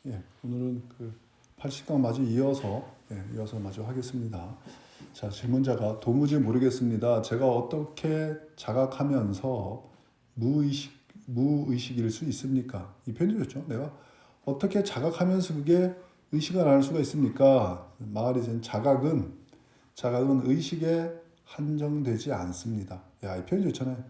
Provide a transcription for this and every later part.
오늘은 그 80강 마저 이어서 마저 하겠습니다. 자, 질문자가 도무지 모르겠습니다. 제가 어떻게 자각하면서 무의식일 수 있습니까? 이 편이었죠. 내가 어떻게 자각하면서 그게 의식을 안 할 수가 있습니까? 말이든 자각은 의식에 한정되지 않습니다. 야, 이 표현 좋잖아요.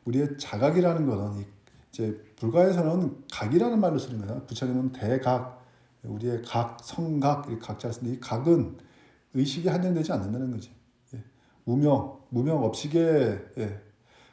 우리의 자각이라는 거는 이제 불가에서는 각이라는 말로 쓰는 거예요. 부처님은 대각, 우리의 각, 성각, 이 각자 쓰는데 이 각은 의식이 한정되지 않는다는 거지. 무명 업식에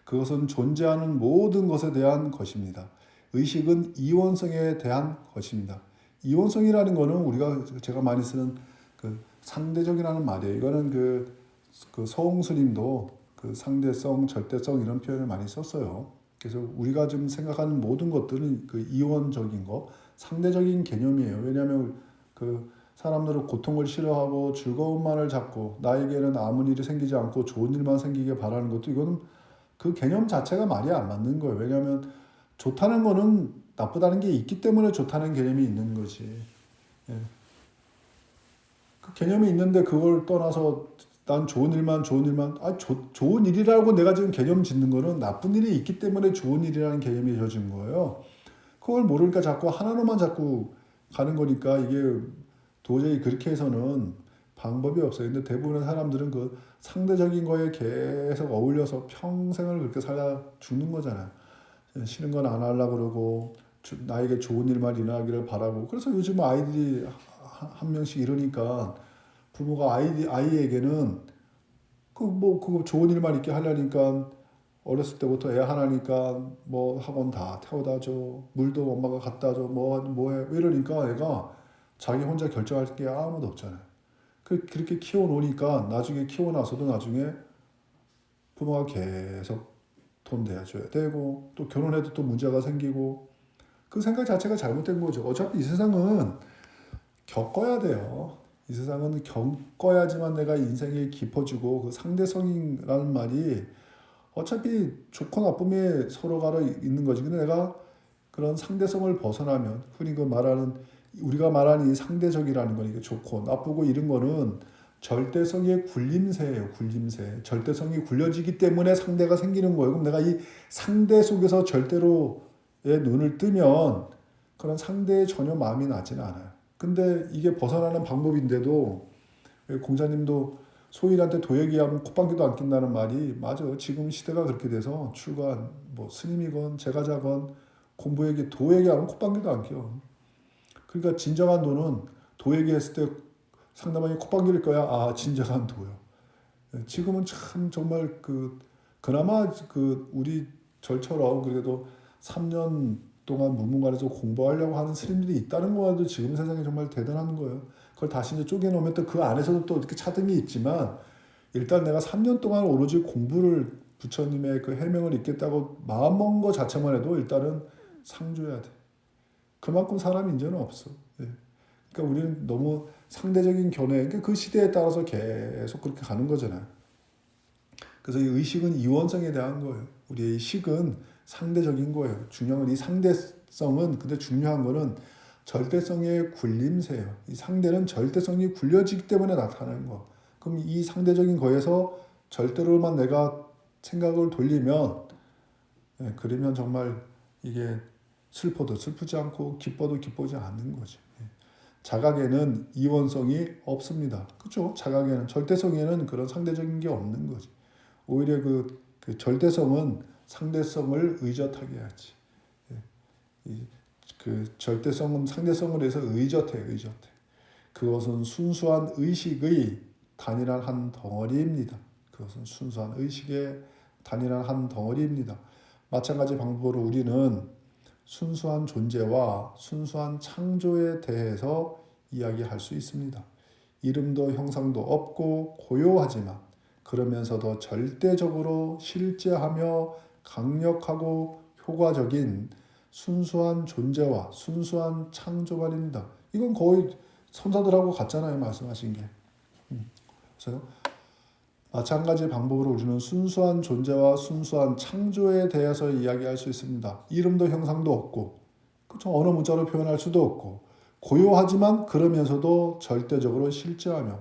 그것은 존재하는 모든 것에 대한 것입니다. 의식은 이원성에 대한 것입니다. 이원성이라는 거는 제가 많이 쓰는 그 상대적이라는 말이에요. 이거는 그 서홍스님도 그 상대성, 절대성 이런 표현을 많이 썼어요. 그래서 우리가 지금 생각하는 모든 것들은 그 이원적인 거, 상대적인 개념이에요. 왜냐하면 그 사람들은 고통을 싫어하고 즐거움만을 찾고 나에게는 아무 일이 생기지 않고 좋은 일만 생기게 바라는 것도 이거는 그 개념 자체가 말이 안 맞는 거예요. 왜냐하면 좋다는 거는 나쁘다는 게 있기 때문에 좋다는 개념이 있는 거지. 예. 그 개념이 있는데 그걸 떠나서 난 좋은 일만 좋은 일이라고 내가 지금 개념 짓는 거는 나쁜 일이 있기 때문에 좋은 일이라는 개념이 져진 거예요. 그걸 모르니까 자꾸 하나로만 자꾸 가는 거니까 이게 도저히 그렇게 해서는 방법이 없어요. 근데 대부분의 사람들은 그 상대적인 거에 계속 어울려서 평생을 그렇게 살다 죽는 거잖아요. 싫은 건 안 하려고 그러고 나에게 좋은 일만 일어나기를 바라고. 그래서 요즘 아이들이 한 명씩 이러니까 부모가 아이에게는 그거 좋은 일만 있게 하려니까 어렸을 때부터 애 하나니까 뭐 학원 다 태워다 줘, 물도 엄마가 갖다 줘, 뭐해 이러니까 애가 자기 혼자 결정할 게 아무도 없잖아요. 그렇게 키워놓으니까 나중에 키워놔서도 나중에 부모가 계속 돈 내줘야 되고 또 결혼해도 또 문제가 생기고 그 생각 자체가 잘못된 거죠. 어차피 이 세상은 겪어야 돼요. 이 세상은 겪어야지만 내가 인생이 깊어지고 그 상대성이라는 말이 어차피 좋고 나쁨이 서로가 있는 거지. 근데 내가 그런 상대성을 벗어나면 흔히 우리가 말하는 이 상대적이라는 건 이게 좋고 나쁘고 이런 거는 절대성의 굴림세예요. 굴림세. 절대성이 굴려지기 때문에 상대가 생기는 거예요. 그럼 내가 이 상대 속에서 절대로의 눈을 뜨면 그런 상대에 전혀 마음이 나지는 않아요. 근데 이게 벗어나는 방법인데도 공자님도 소인한테 도액이하면 콧방귀도 안 낀다는 말이 맞아. 지금 시대가 그렇게 돼서 출가한 뭐 스님이건 제가자건 공부에게 도액이하면 콧방귀도 안 껴. 그러니까 진정한 도는 도액이 했을 때 상대방이 콧방귀를 껴야 아 진정한 도요. 지금은 참 정말 그나마 우리 절처럼 그래도 3년 동안 문문관에서 공부하려고 하는 스님들이 있다는 거와도 지금 세상에 정말 대단한 거예요. 그걸 다시 이제 쪼개놓으면 또 그 안에서도 또 이렇게 차등이 있지만 일단 내가 3년 동안 오로지 공부를 부처님의 그 해명을 읽겠다고 마음먹은 것 자체만 해도 일단은 상줘야 돼. 그만큼 사람 인재는 없어. 그러니까 우리는 너무 상대적인 견해, 그러니까 그 시대에 따라서 계속 그렇게 가는 거잖아요. 그래서 이 의식은 이원성에 대한 거예요. 우리의 식은 상대적인 거예요. 중요한 건 이 상대성은, 근데 중요한 거는 절대성의 굴림세예요. 이 상대는 절대성이 굴려지기 때문에 나타나는 거. 그럼 이 상대적인 거에서 절대로만 내가 생각을 돌리면, 그러면 정말 이게 슬퍼도 슬프지 않고 기뻐도 기쁘지 않는 거지. 자각에는 이원성이 없습니다. 그렇죠? 자각에는 절대성에는 그런 상대적인 게 없는 거지. 오히려 그 절대성은 상대성을 의젓하게 하지. 그 절대성은 상대성을 해서 의젓해. 그것은 순수한 의식의 단일한 한 덩어리입니다. 그것은 순수한 의식의 단일한 한 덩어리입니다. 마찬가지 방법으로 우리는 순수한 존재와 순수한 창조에 대해서 이야기할 수 있습니다. 이름도 형상도 없고 고요하지만 그러면서도 절대적으로 실제하며 강력하고 효과적인 순수한 존재와 순수한 창조만입니다. 이건 거의 선사들하고 같잖아요. 말씀하신 게. 그래서 마찬가지 방법으로 우리는 순수한 존재와 순수한 창조에 대해서 이야기할 수 있습니다. 이름도 형상도 없고, 그렇죠? 언어 문자로 표현할 수도 없고, 고요하지만 그러면서도 절대적으로 실제하며,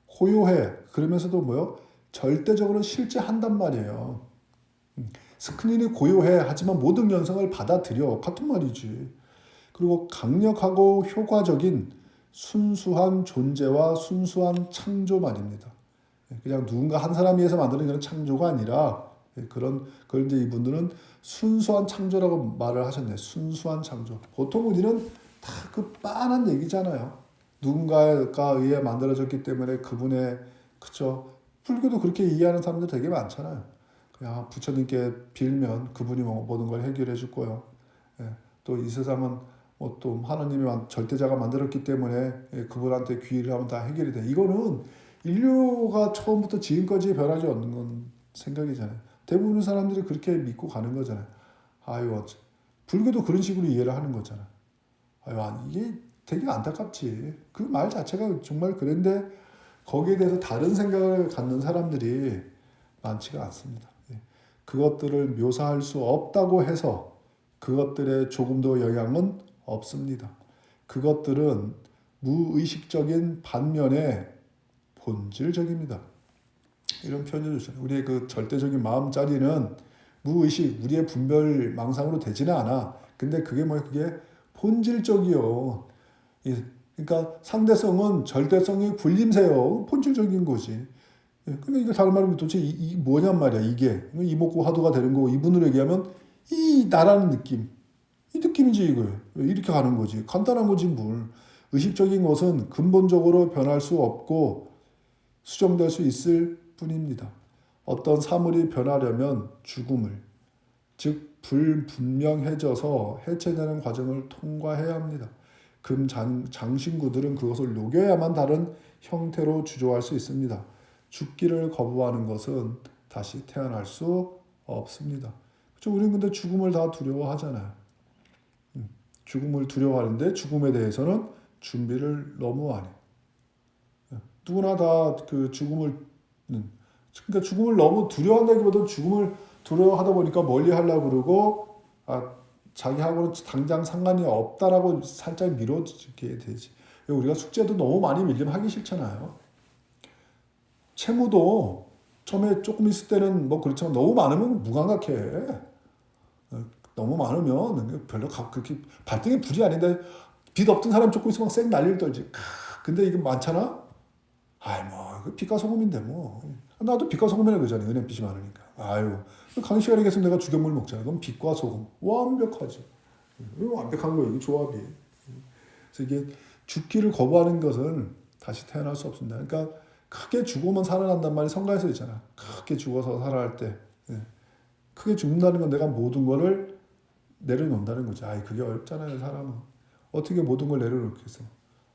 고요해 그러면서도 뭐요? 절대적으로 실제한단 말이에요. 스크린이 고요해 하지만 모든 현상을 받아들여, 같은 말이지. 그리고 강력하고 효과적인 순수한 존재와 순수한 창조 말입니다. 그냥 누군가 한 사람이 해서 만드는 그런 창조가 아니라 그걸 이제 이분들은 순수한 창조라고 말을 하셨네. 순수한 창조. 보통 우리는 다 그 빤한 얘기잖아요. 누군가가 의해 만들어졌기 때문에 그분의, 그쵸? 불교도 그렇게 이해하는 사람들 되게 많잖아요. 그냥 부처님께 빌면 그분이 모든 걸 해결해 줄 거예요. 또 이 세상은 또 하나님이 절대자가 만들었기 때문에 그분한테 귀의를 하면 다 해결이 돼. 이거는 인류가 처음부터 지금까지 변하지 않는 건 생각이잖아요. 대부분의 사람들이 그렇게 믿고 가는 거잖아요. 아유, 불교도 그런 식으로 이해를 하는 거잖아요. 아유, 이게 되게 안타깝지. 그 말 자체가 정말 그런데 거기에 대해서 다른 생각을 갖는 사람들이 많지가 않습니다. 그것들을 묘사할 수 없다고 해서 그것들의 조금도 영향은 없습니다. 그것들은 무의식적인 반면에 본질적입니다. 이런 표현을 주잖아요. 우리의 그 절대적인 마음자리는 무의식, 우리의 분별 망상으로 되지는 않아. 근데 그게 그게 본질적이요. 그러니까 상대성은 절대성의 군림세요. 본질적인 거지. 근데 이거 다른 말로 도대체 이 뭐냔 말이야. 이게 이목구 화두가 되는 거고, 이분으로 얘기하면 이 나라는 느낌, 이 느낌이지 이거예요. 이렇게 가는 거지. 간단한 거지 뭘. 의식적인 것은 근본적으로 변할 수 없고 수정될 수 있을 뿐입니다. 어떤 사물이 변하려면 죽음을, 즉 불분명해져서 해체되는 과정을 통과해야 합니다. 장신구들은 그것을 녹여야만 다른 형태로 주조할 수 있습니다. 죽기를 거부하는 것은 다시 태어날 수 없습니다. 그렇죠? 우리는 근데 죽음을 다 두려워하잖아요. 죽음을 두려워하는데 죽음에 대해서는 준비를 너무 안 해. 누구나 다 그 그러니까 죽음을 너무 두려워한다기보다는 죽음을 두려워하다 보니까 멀리 하려고 그러고, 자기하고는 당장 상관이 없다라고 살짝 미뤄지게 되지. 우리가 숙제도 너무 많이 밀리면 하기 싫잖아요. 채무도 처음에 조금 있을 때는 그렇지만 너무 많으면 무감각해. 너무 많으면 별로 그렇게 발등에 불이 아닌데 빚 없던 사람 쫓고 있으면 쌩 난리를 떨지. 근데 이게 많잖아? 빚과 소금인데 나도 빚과 소금이라고 그러잖아. 은행 빚이 많으니까. 강시간에 계속 내가 죽여물 먹잖아. 그럼 빚과 소금. 완벽하지. 완벽한 거예요. 이 조합이. 그래서 이게 죽기를 거부하는 것은 다시 태어날 수 없습니다. 그러니까 크게 죽으면 살아난단 말이 성가에서 있잖아. 크게 죽어서 살아날 때. 크게 죽는다는 건 내가 모든 거를 내려놓는다는 거지. 그게 어렵잖아요, 사람은. 어떻게 모든 걸 내려놓겠어.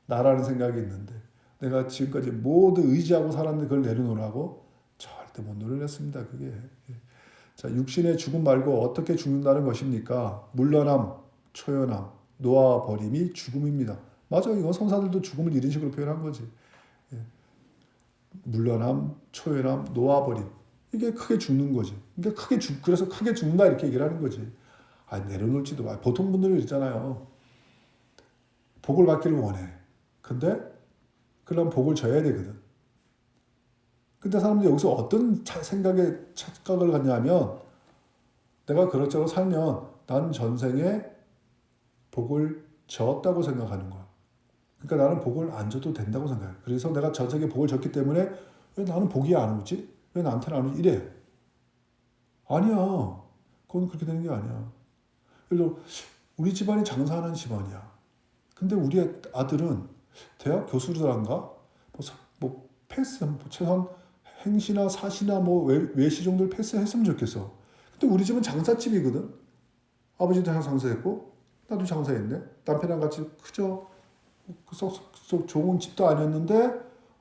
나라는 생각이 있는데. 내가 지금까지 모두 의지하고 살았는데 그걸 내려놓으라고? 절대 못 내려냈습니다, 그게. 자, 육신의 죽음 말고 어떻게 죽는다는 것입니까? 물러남, 초연함, 놓아버림이 죽음입니다. 맞아, 이건 성사들도 죽음을 이런 식으로 표현한 거지. 물러남, 초연함, 놓아버림. 이게 크게 죽는 거지. 그러니까 그래서 크게 죽는다 이렇게 얘기를 하는 거지. 내려놓을지도 마. 보통 분들은 있잖아요. 복을 받기를 원해. 근데 그러면 복을 줘야 되거든. 근데 사람들이 여기서 어떤 생각에 착각을 갖냐면, 내가 그렇게 살면 난 전생에 복을 줬다고 생각하는 거야. 그러니까 나는 복을 안 줘도 된다고 생각해. 그래서 내가 전생에 복을 줬기 때문에 왜 나는 복이 안 오지? 왜 나한테는 안 오지? 이래. 아니야. 그건 그렇게 되는 게 아니야. 예를 들어 우리 집안이 장사하는 집안이야. 근데 우리 아들은 대학 교수라든가 패스, 최소한 행시나 사시나 외시 정도를 패스했으면 좋겠어. 근데 우리 집은 장사집이거든. 아버지도 장사했고 나도 장사했네. 남편이랑 같이 그저 좋은 집도 아니었는데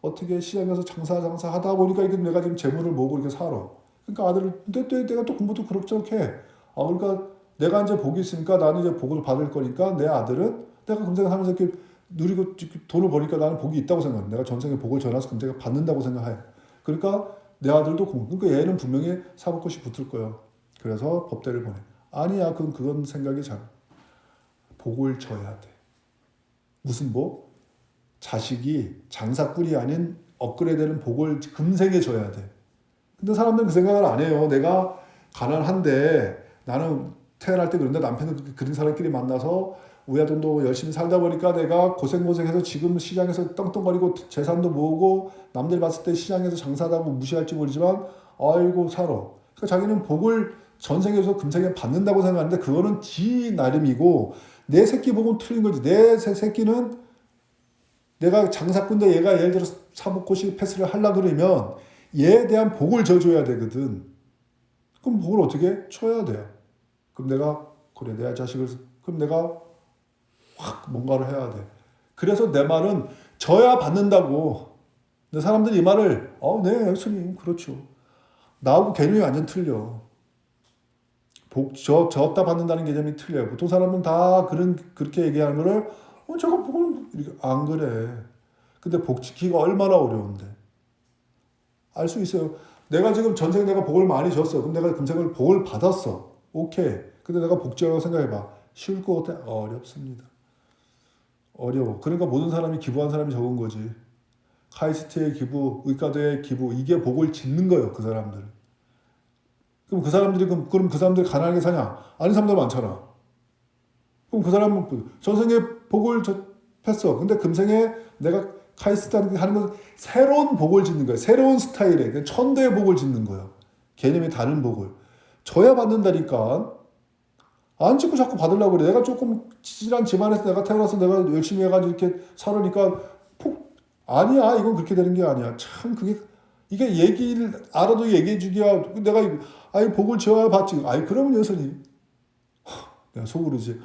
어떻게 시장에서 장사 하다 보니까 이게 내가 지금 재물을 모으고 이렇게 살아. 그러니까 아들을 근데 내가 또 공부도 그럭저럭 해. 그러니까 내가 이제 복이 있으니까 나는 이제 복을 받을 거니까 내 아들은 내가 금생하면서 이렇게 누리고 돈을 버니까 나는 복이 있다고 생각해. 내가 전생에 복을 전해서 금생에 받는다고 생각해. 그러니까 내 아들도 그러니까 얘는 분명히 사법고시 붙을 거야. 그래서 법대를 보내. 아니야, 그건 생각이 잘. 복을 줘야 돼. 무슨 복? 자식이 장사꾼이 아닌 업그레이드되는 복을 금생에 줘야 돼. 근데 사람들은 그 생각을 안 해요. 내가 가난한데 나는 태어날 때 그런데 남편은 그런 사람끼리 만나서 우야돈도 열심히 살다 보니까 내가 고생해서 지금 시장에서 떵떵거리고 재산도 모으고 남들 봤을 때 시장에서 장사하다고 무시할지 모르지만 아이고 살아. 그러니까 자기는 복을 전생에서 금생에 받는다고 생각하는데 그거는 지 나름이고 내 새끼 복은 틀린 거지. 내 새끼는 내가 장사꾼데 얘가 예를 들어 사법고시 패스를 하려 그러면 얘에 대한 복을 져줘야 되거든. 그럼 복을 어떻게 줘야 돼? 그럼 내가 그래 내 자식을 그럼 내가 확 뭔가를 해야 돼. 그래서 내 말은 져야 받는다고. 근데 사람들이 이 말을 네 스님 그렇죠. 나하고 개념이 완전 틀려. 졌다 받는다는 개념이 틀려요. 보통 사람은 다 그렇게 얘기하는 거를 제가 복을 이렇게 안 그래. 근데 복 지키기가 얼마나 어려운데. 알 수 있어요. 내가 지금 전생 내가 복을 많이 줬어. 그럼 내가 금생을 복을 받았어. 오케이. 근데 내가 복지라고 생각해봐. 쉬울 것 같아? 어렵습니다. 어려워. 그러니까 모든 사람이 기부한 사람이 적은 거지. 카이스트의 기부, 의과대의 기부 이게 복을 짓는 거예요. 그 사람들. 그럼 그 사람들이 가난하게 사냐? 아닌 사람들 많잖아. 그럼 그 사람은 전생에 복을 했어. 근데 금생에 내가 카이스트 하는 건 새로운 복을 짓는 거예요. 새로운 스타일의 천대의 복을 짓는 거예요. 개념이 다른 복을. 줘야 받는다니까. 안 짓고 자꾸 받으려고 그래. 내가 조금 지질한 집안에서 내가 태어나서 내가 열심히 해가지고 이렇게 살으니까 아니야. 이건 그렇게 되는 게 아니야. 참 이게 얘기를 알아도 얘기해 주기야. 내가 복을 지어야 받지. 그러면 여선이 내가 속으로 이제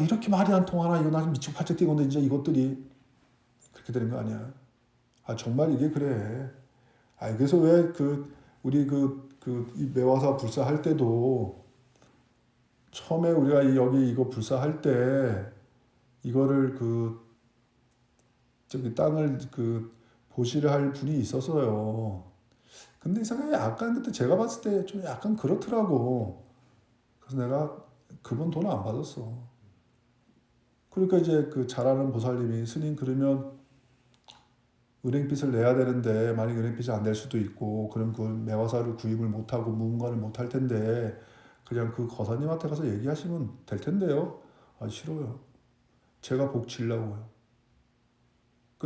이렇게 말이 안 통하나 이거 나 미치고 팔짝 뛰건데 이제 이것들이 그렇게 되는 거 아니야. 정말 이게 그래. 그래서 왜 우리 이 매화사 불사할 때도 처음에 우리가 여기 이거 불사할 때 이거를 저기 땅을 보시를 할 분이 있었어요. 근데 이상하게 약간 그때 제가 봤을 때 좀 약간 그렇더라고. 그래서 내가 그분 돈 안 받았어. 그러니까 이제 잘 아는 보살님이 스님 그러면 은행빚을 내야 되는데 만약 은행빚이 안 될 수도 있고 그럼 그 매화사를 구입을 못하고 무언가를 못할 텐데 그냥 그 거사님한테 가서 얘기하시면 될 텐데요. 싫어요. 제가 복 지려고요.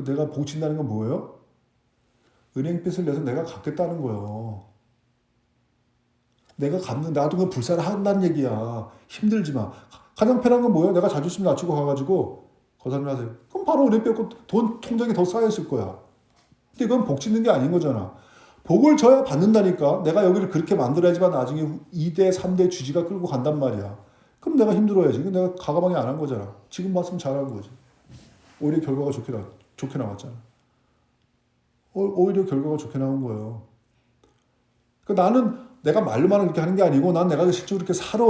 내가 복 친다는 건 뭐예요? 은행빚을 내서 내가 갚겠다는 거예요. 내가 나도 그 불사를 한다는 얘기야. 힘들지만 가장 편한 건 뭐예요? 내가 자존심 낮추고 가가지고 거사님한테 그럼 바로 은행 뺏고 돈 통장에 더 쌓였을 거야. 근데 그건 복 짓는 게 아닌 거잖아. 복을 줘야 받는다니까. 내가 여기를 그렇게 만들어야지만 나중에 2대, 3대 주지가 끌고 간단 말이야. 그럼 내가 힘들어야지. 내가 가감하게 안 한 거잖아. 지금 봤으면 잘한 거지. 오히려 결과가 좋게 나왔잖아. 오히려 결과가 좋게 나온 거예요. 나는 내가 말로만 그렇게 하는 게 아니고 난 내가 실제로 그렇게 살아.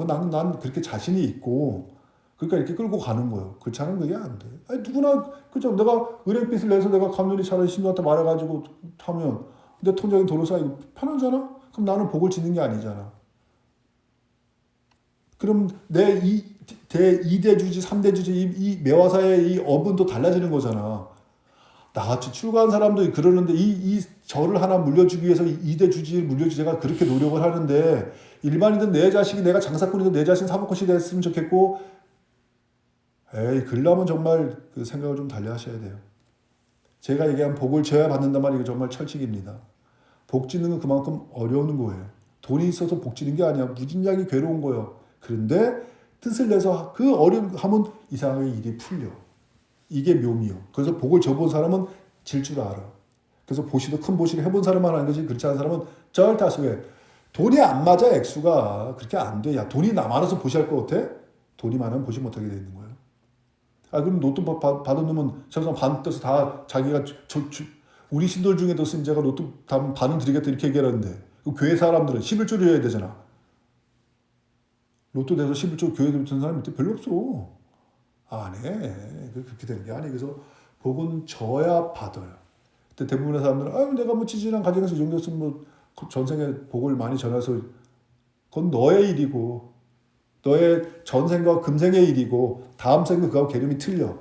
난 그렇게 자신이 있고 그러니까 이렇게 끌고 가는 거예요. 그렇지 않으면 그게 안 돼. 누구나 그죠. 내가 은행빚을 내서 내가 감독이 차라리 신부한테 말해가지고 하면 내 통장에 돈을 쌓이고 편하잖아. 그럼 나는 복을 짓는 게 아니잖아. 그럼 내 2대 주지, 3대 주지 이 매화사의 이 업은 또 달라지는 거잖아. 나같이 출가한 사람도 그러는데 이 절을 하나 물려주기 위해서 2대 주지 물려주제가 그렇게 노력을 하는데 일반인들 내 자식이 내가 장사꾼이든 내 자식 사법고시 됐으면 좋겠고 그러려면 정말 그 생각을 좀 달리 하셔야 돼요. 제가 얘기한 복을 져야 받는단 말이 이거 정말 철칙입니다. 복 짓는 건 그만큼 어려운 거예요. 돈이 있어서 복 짓는 게 아니야. 무진장이 괴로운 거예요. 그런데 뜻을 내서 그 어려움하면 이상하게 일이 풀려. 이게 묘미요. 그래서 복을 져본 사람은 질 줄 알아. 그래서 보시도 큰 보시를 해본 사람만 하는 거지 그렇지 않은 사람은 절대 안 왜 돈이 안 맞아 액수가 그렇게 안 돼. 야 돈이 많아서 보시할 것 같아? 돈이 많으면 보시 못하게 돼 있는 거예요. 그럼 로또 받은 놈은 저기서 반 떠서 다 자기가 우리 신돌 중에도 신자가 로또 반은 드리겠다 이렇게 얘기하는데 교회 사람들은 11조를 해야 되잖아. 로또 내서 11조 교회 드는 사람이 별로 없어. 안 해. 그렇게 되는 게 아니에요. 그래서 복은 져야 받아요. 근데 대부분의 사람들은 내가 뭐 지지랑 가정에서 이 정도였으면 뭐 전생에 복을 많이 전해서 그건 너의 일이고 너의 전생과 금생의 일이고 다음 생과 그하고 개념이 틀려.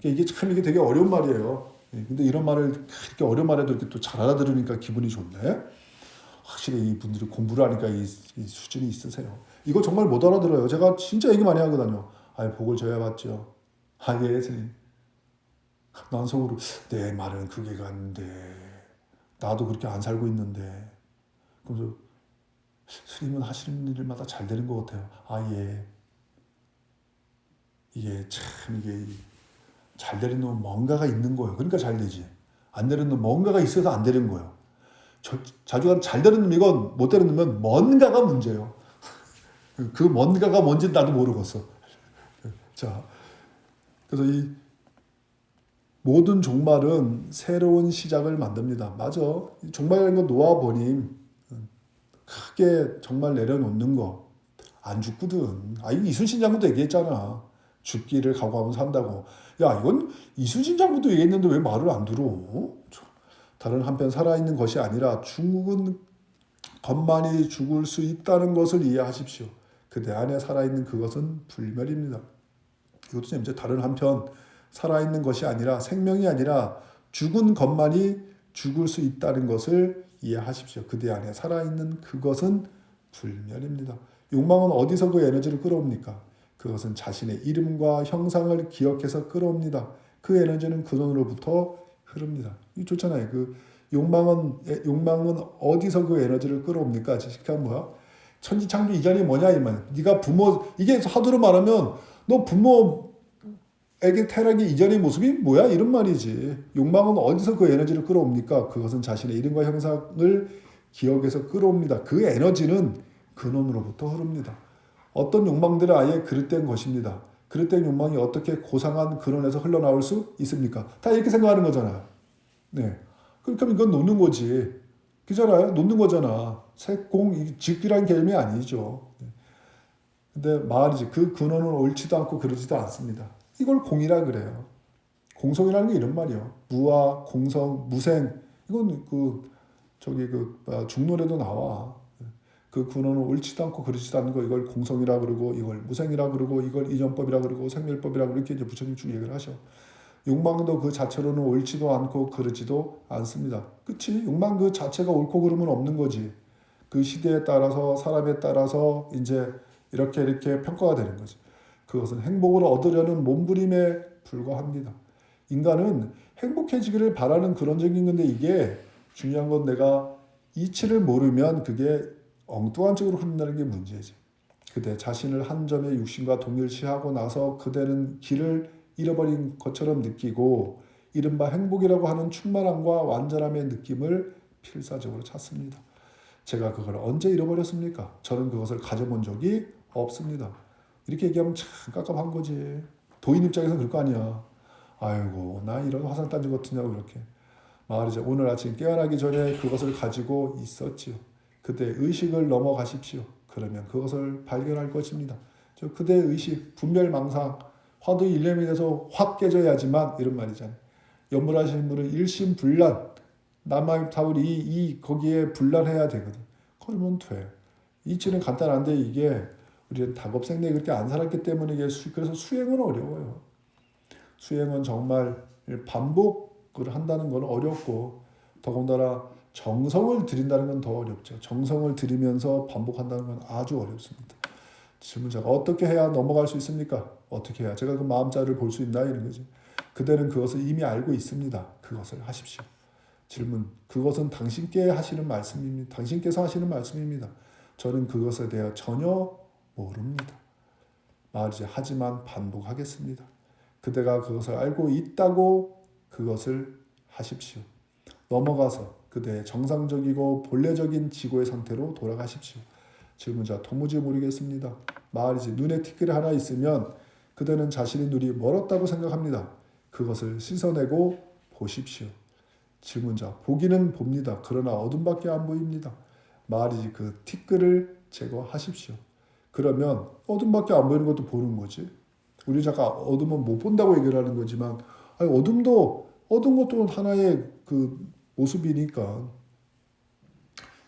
이게 참 이게 되게 어려운 말이에요. 근데 이런 말을 이렇게 어려운 말에도 이렇게 또 잘 알아들으니까 기분이 좋네. 확실히 이분들이 공부를 하니까 이 수준이 있으세요. 이거 정말 못 알아들어요. 제가 진짜 얘기 많이 하거든요. 아, 복을 줘야 받죠. 아, 예, 스님. 난 속으로 내 말은 그게 같는데 나도 그렇게 안 살고 있는데. 그래서 스님은 하시는 일마다 잘 되는 것 같아요. 아, 예. 이게 참 이게 잘 되는 놈은 뭔가가 있는 거예요. 그러니까 잘 되지. 안 되는 놈은 뭔가가 있어서 안 되는 거예요. 자주 잘 되는 놈이건 못 되는 놈은 뭔가가 문제예요. 그 뭔가가 뭔지 나도 모르겠어. 자, 그래서 이 모든 종말은 새로운 시작을 만듭니다. 맞아. 종말이라는 건 놓아보니 크게 정말 내려놓는 거. 안 죽거든. 아, 이거 이순신 장군도 얘기했잖아. 죽기를 각오하면 산다고. 야, 이건 이순신 장군도 얘기했는데 왜 말을 안 들어? 다른 한편 살아있는 것이 아니라 죽은 것만이 죽을 수 있다는 것을 이해하십시오. 그 내 안에 살아있는 그것은 불멸입니다. 이것도 이제 다른 한편 살아있는 것이 아니라 생명이 아니라 죽은 것만이 죽을 수 있다는 것을 이해하십시오. 그 내 안에 살아있는 그것은 불멸입니다. 욕망은 어디서 그 에너지를 끌어옵니까? 그것은 자신의 이름과 형상을 기억해서 끌어옵니다. 그 에너지는 근원으로부터 흐릅니다. 이 좋잖아요. 그 욕망은 어디서 그 에너지를 끌어옵니까? 그러니까 뭐야? 천지창조 이전이 뭐냐 이 말. 네가 부모 이게 하도록 말하면 너 부모에게 태어나기 이전의 모습이 뭐야 이런 말이지. 욕망은 어디서 그 에너지를 끌어옵니까? 그것은 자신의 이름과 형상을 기억해서 끌어옵니다. 그 에너지는 근원으로부터 흐릅니다. 어떤 욕망들은 아예 그릇된 것입니다. 그릇된 욕망이 어떻게 고상한 근원에서 흘러나올 수 있습니까? 다 이렇게 생각하는 거잖아요. 네. 그러니까 이건 놓는 거지. 그잖아요. 놓는 거잖아. 색공, 직이란 개념이 아니죠. 근데 말이지. 그 근원은 옳지도 않고 그러지도 않습니다. 이걸 공이라 그래요. 공성이라는 게 이런 말이요. 무아, 공성, 무생. 이건 중론에도 나와. 그 근원은 옳지도 않고 그러지도 않는 거 이걸 공성이라 그러고 이걸 무생이라 그러고 이걸 이정법이라 그러고 생멸법이라 그러고 이렇게 이제 부처님 쭉 얘기를 하셔. 욕망도 그 자체로는 옳지도 않고 그러지도 않습니다. 그치? 욕망 그 자체가 옳고 그름은 없는 거지. 그 시대에 따라서 사람에 따라서 이제 이렇게 평가가 되는 거지. 그것은 행복을 얻으려는 몸부림에 불과합니다. 인간은 행복해지기를 바라는 그런적인 건데 이게 중요한 건 내가 이치를 모르면 그게 엉뚱한 쪽으로 흐른다는 게 문제지. 그대 자신을 한 점의 육신과 동일시하고 나서 그대는 길을 잃어버린 것처럼 느끼고 이른바 행복이라고 하는 충만함과 완전함의 느낌을 필사적으로 찾습니다. 제가 그걸 언제 잃어버렸습니까? 저는 그것을 가져본 적이 없습니다. 이렇게 얘기하면 참 깝깝한 거지. 도인 입장에서는 그럴 거 아니야. 아이고 나 이런 화상단지 같으냐고 이렇게. 말이죠. 오늘 아침 깨어나기 전에 그것을 가지고 있었지요. 그때 의식을 넘어가십시오. 그러면 그것을 발견할 것입니다. 저 그대의 의식, 분별망상, 화두 일념이 돼서 확 깨져야지만 이런 말이잖아요. 연물하시는 분은 일심불란, 남아의 타월이 거기에 불란해야 되거든. 그러면 돼. 이치는 간단한데 이게 우리는 답업생내 그렇게 안 살았기 때문에 이게 그래서 수행은 어려워요. 수행은 정말 반복을 한다는 건 어렵고 더군다나 정성을 들인다는 건 더 어렵죠. 정성을 들이면서 반복한다는 건 아주 어렵습니다. 질문자가 어떻게 해야 넘어갈 수 있습니까? 어떻게 해야 제가 그 마음자를 볼 수 있나 이런 거지. 그대는 그것을 이미 알고 있습니다. 그것을 하십시오. 질문. 그것은 당신께 하시는 말씀입니다. 당신께서 하시는 말씀입니다. 저는 그것에 대해 전혀 모릅니다. 말이지. 하지만 반복하겠습니다. 그대가 그것을 알고 있다고 그것을 하십시오. 넘어가서 그대의 정상적이고 본래적인 지고의 상태로 돌아가십시오. 질문자. 도무지 모르겠습니다. 말이지. 눈에 티끌이 하나 있으면 그대는 자신의 눈이 멀었다고 생각합니다. 그것을 씻어내고 보십시오. 질문자. 보기는 봅니다. 그러나 어둠밖에 안 보입니다. 말이지. 그 티끌을 제거하십시오. 그러면 어둠밖에 안 보이는 것도 보는 거지. 우리 잠깐 어둠은 못 본다고 얘기를 하는 거지만 아니, 어두운 것도 하나의 그 모습이니까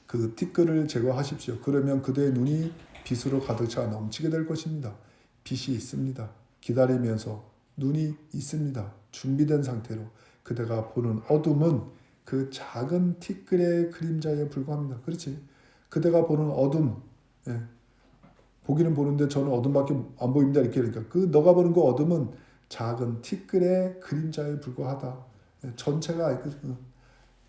그 티끌을 제거하십시오. 그러면 그대의 눈이 빛으로 가득 차 넘치게 될 것입니다. 빛이 있습니다. 기다리면서 눈이 있습니다. 준비된 상태로 그대가 보는 어둠은 그 작은 티끌의 그림자에 불과합니다. 그렇지? 그대가 보는 어둠, 예. 보기는 보는데 저는 어둠밖에 안 보입니다. 이렇게 그러니까 그 너가 보는 그 어둠은 작은 티끌의 그림자에 불과하다. 예. 전체가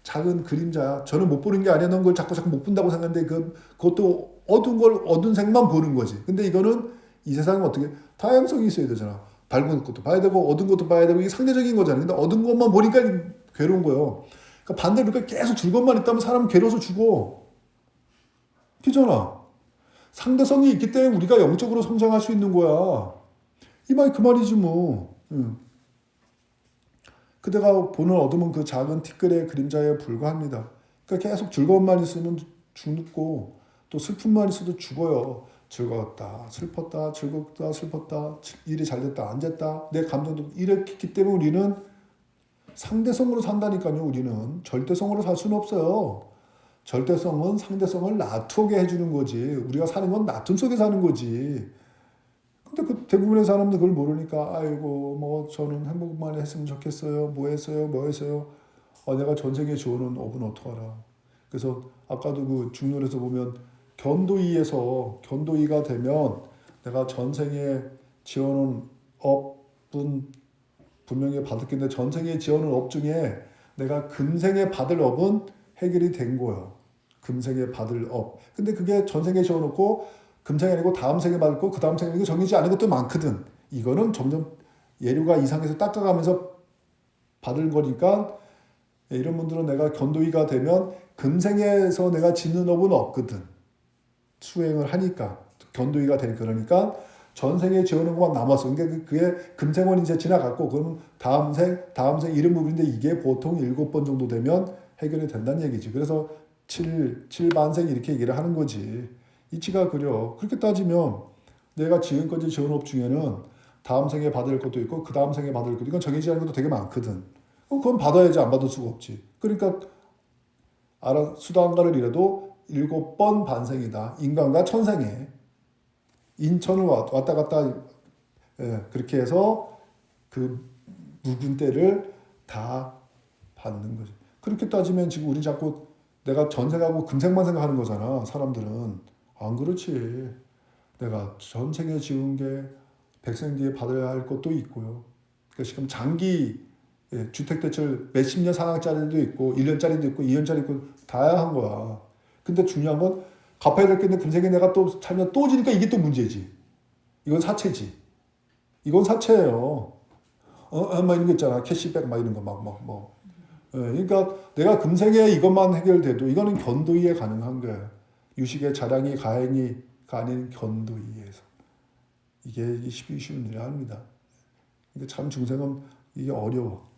작은 그림자야. 저는 못 보는 게 아니야. 넌 그걸 자꾸 못 본다고 생각하는데 그것도 어두운 걸 어두운 색만 보는 거지. 근데 이거는 이 세상은 어떻게 다양성이 있어야 되잖아. 밝은 것도 봐야 되고 어두운 것도 봐야 되고 이게 상대적인 거잖아. 근데 어두운 것만 보니까 괴로운 거예요. 그러니까 반대로 그러니까 계속 즐것만 있다면 사람은 괴로워서 죽어. 그잖아. 상대성이 있기 때문에 우리가 영적으로 성장할 수 있는 거야. 이 말이 그 말이지 뭐. 응. 그대가 보는 어둠은 그 작은 티끌의 그림자에 불과합니다. 그러니까 계속 즐거움만 있으면 죽고 또 슬픔만 있어도 죽어요. 즐거웠다, 슬펐다, 즐겁다, 슬펐다, 일이 잘 됐다, 안 됐다. 내 감정도 이랬기 때문에 우리는 상대성으로 산다니까요. 우리는 절대성으로 살 수는 없어요. 절대성은 상대성을 낮추게 해주는 거지. 우리가 사는 건 낮춤 속에 사는 거지. 근데 그 대부분의 사람들 그걸 모르니까 아이고 뭐 저는 행복만 했으면 좋겠어요. 뭐 했어요? 뭐 했어요? 내가 전 세계 지원은 업은 어떡하라. 그래서 아까도 그 중론에서 보면 견도이가 되면 내가 전생에 지어놓은 업은 분명히 받았겠는데 전생에 지어놓은 업 중에 내가 금생에 받을 업은 해결이 된 거예요. 금생에 받을 업. 근데 그게 전생에 지어놓고 금생이 아니고 다음 생에 받을 거, 그 다음 생에 이거 정해지지 않은 것도 많거든. 이거는 점점 예류가 이상해서 닦아가면서 받을 거니까 이런 분들은 내가 견도이가 되면 금생에서 내가 짓는 업은 없거든. 수행을 하니까 견도이가 되니까 그러니까 전생에 지어놓은 것만 남았어. 그러니까 그게 금생은 이제 지나갔고 그러면 다음 생 이런 부분인데 이게 보통 7번 정도 되면 해결이 된다는 얘기지. 그래서 7반생 이렇게 얘기를 하는 거지. 이치가 그려. 그렇게 따지면 내가 지금까지 지은 업 중에는 다음 생에 받을 것도 있고 그 다음 생에 받을 것도 이건 정해지지 않은 것도 되게 많거든. 그건 받아야지 안 받을 수가 없지. 그러니까 수단가를 이래도 7번 반생이다. 인간과 천생에 인천을 왔다 갔다 그렇게 해서 그 묵은 때를 다 받는 거지. 그렇게 따지면 지금 우리 자꾸 내가 전생하고 금생만 생각하는 거잖아. 사람들은 안 그렇지. 내가 전생에 지은 게 백생 뒤에 받아야 할 것도 있고요. 그러니까 지금 장기 주택대출 몇십 년 상한짜리도 있고 1년짜리도 있고 2년짜리 있고 다양한 거야. 근데 중요한 건 갚아야 될 게 있는데 금생에 내가 또 살면 또 지니까 이게 또 문제지. 이건 사채지. 이건 사채예요. 막 이런 거 있잖아. 캐시백 막 이런 거 뭐. 그러니까 내가 금생에 이것만 해결돼도 이거는 견도이에 가능한 거야. 유식의 자량이 가행이가 아닌 견도이에서. 이게 쉬운 일이 아닙니다. 근데 참 중생은 이게 어려워.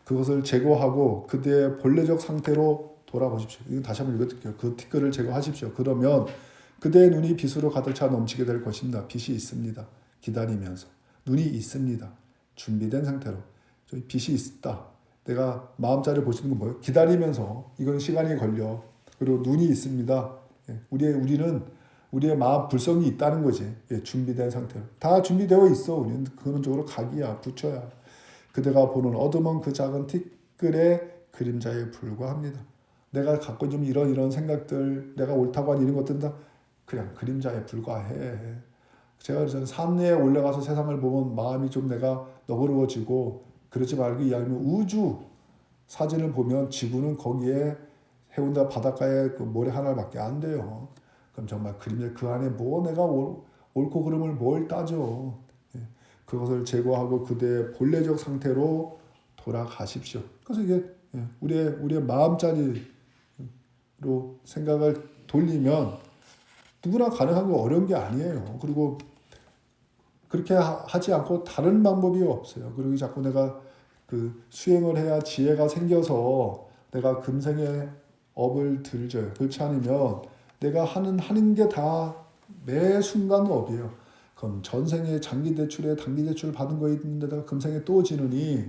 그것을 제거하고 그대의 본래적 상태로 돌아보십시오. 이거 다시 한번 읽어드릴게요. 그 티끌을 제거하십시오. 그러면 그대의 눈이 빛으로 가득 차 넘치게 될 것입니다. 빛이 있습니다. 기다리면서. 눈이 있습니다. 준비된 상태로. 저희 빛이 있다. 내가 마음자리를 볼 수 있는 건 뭐예요? 기다리면서. 이건 시간이 걸려. 그리고 눈이 있습니다. 우리의 마음 불성이 있다는 거지. 준비된 상태로. 다 준비되어 있어. 우리는 근원적으로 각이야. 부처야. 그대가 보는 어둠은 그 작은 티끌의 그림자에 불과합니다. 내가 갖고 좀 이런 생각들, 내가 옳다고 한 이런 것들은 다 그냥 그림자에 불과해. 제가 그래서 산에 올라가서 세상을 보면 마음이 좀 내가 너그러워지고 그러지 말고 이야기하면 우주 사진을 보면 지구는 거기에 해운대 바닷가에 그 모래 하나밖에 안 돼요. 그럼 정말 그림자 그 안에 뭐 내가 옳고 그름을 뭘 따져. 그것을 제거하고 그대의 본래적 상태로 돌아가십시오. 그래서 이게 우리의 마음자리로 생각을 돌리면 누구나 가능한 거 어려운 게 아니에요. 그리고 그렇게 하지 않고 다른 방법이 없어요. 그리고 자꾸 내가 그 수행을 해야 지혜가 생겨서 내가 금생에 업을 들져요. 그렇지 않으면 내가 하는 게 다 매 순간 업이에요. 그럼 전생에 장기 대출에 단기 대출 받은 거 있는데다가 금생에 또 지느니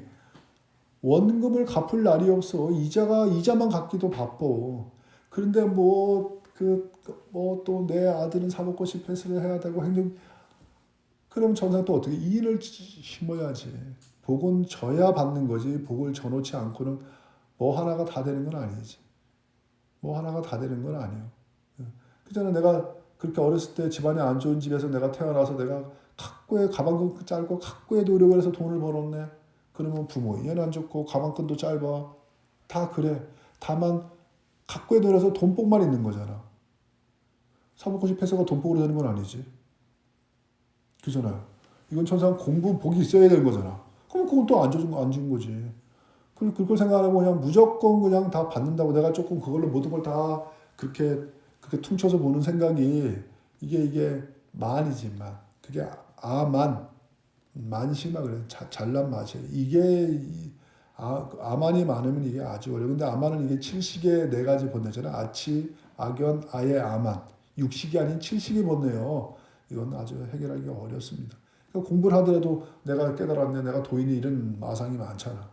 원금을 갚을 날이 없어. 이자만 갚기도 바빠. 그런데 또 내 아들은 사법고시 패스를 해야 되고 그럼 전생 또 어떻게 일을 심어야지. 복은 줘야 받는 거지 복을 줘놓지 않고는 뭐 하나가 다 되는 건 아니지. 뭐 하나가 다 되는 건 아니에요. 그잖아 내가 그렇게 어렸을 때 집안이 안 좋은 집에서 내가 태어나서 내가 각고의 가방끈 짧고 각고의 노력을 해서 돈을 벌었네. 그러면 부모 인연 안 좋고 가방끈도 짧아. 다 그래. 다만 각고의 노력에서 돈복만 있는 거잖아. 사법고시 패스가 돈복으로 되는 건 아니지. 그잖아요. 이건 천상 공부 복이 있어야 되는 거잖아. 그럼 그건 또 안 준 거지. 그걸 생각하고 그냥 무조건 그냥 다 받는다고 내가 조금 그걸로 모든 걸 다 그렇게 퉁쳐서 보는 생각이 이게 만이지만 그게 만시만 그래. 잘난 맛이에요. 이게 아만이 많으면 이게 아주 어려워. 근데 아만은 이게 칠식의 네 가지 번뇌잖아. 아치, 악연, 아예, 아만. 육식이 아닌 칠식의 번뇌요. 이건 아주 해결하기 어렵습니다. 그러니까 공부를 하더라도 내가 깨달았네, 내가 도인이 이런 마상이 많잖아.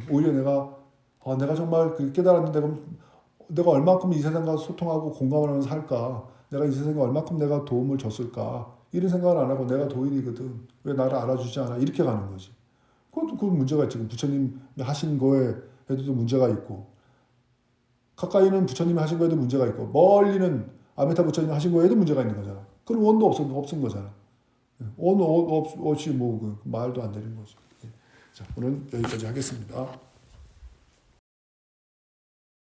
오히려 내가 정말 깨달았는데 그럼 내가 얼만큼 이 세상과 소통하고 공감을 하면서 살까? 내가 이 세상에 얼만큼 내가 도움을 줬을까? 이런 생각을 안 하고 내가 도인이거든. 왜 나를 알아주지 않아? 이렇게 가는 거지. 그건 문제가 있지. 부처님 하신 거에도 문제가 있고 가까이는 부처님이 하신 거에도 문제가 있고 멀리는 아메타 부처님이 하신 거에도 문제가 있는 거잖아. 그럼 원도 없은 거잖아. 원 없이 뭐 말도 안 되는 거죠. 자, 오늘 여기까지 하겠습니다.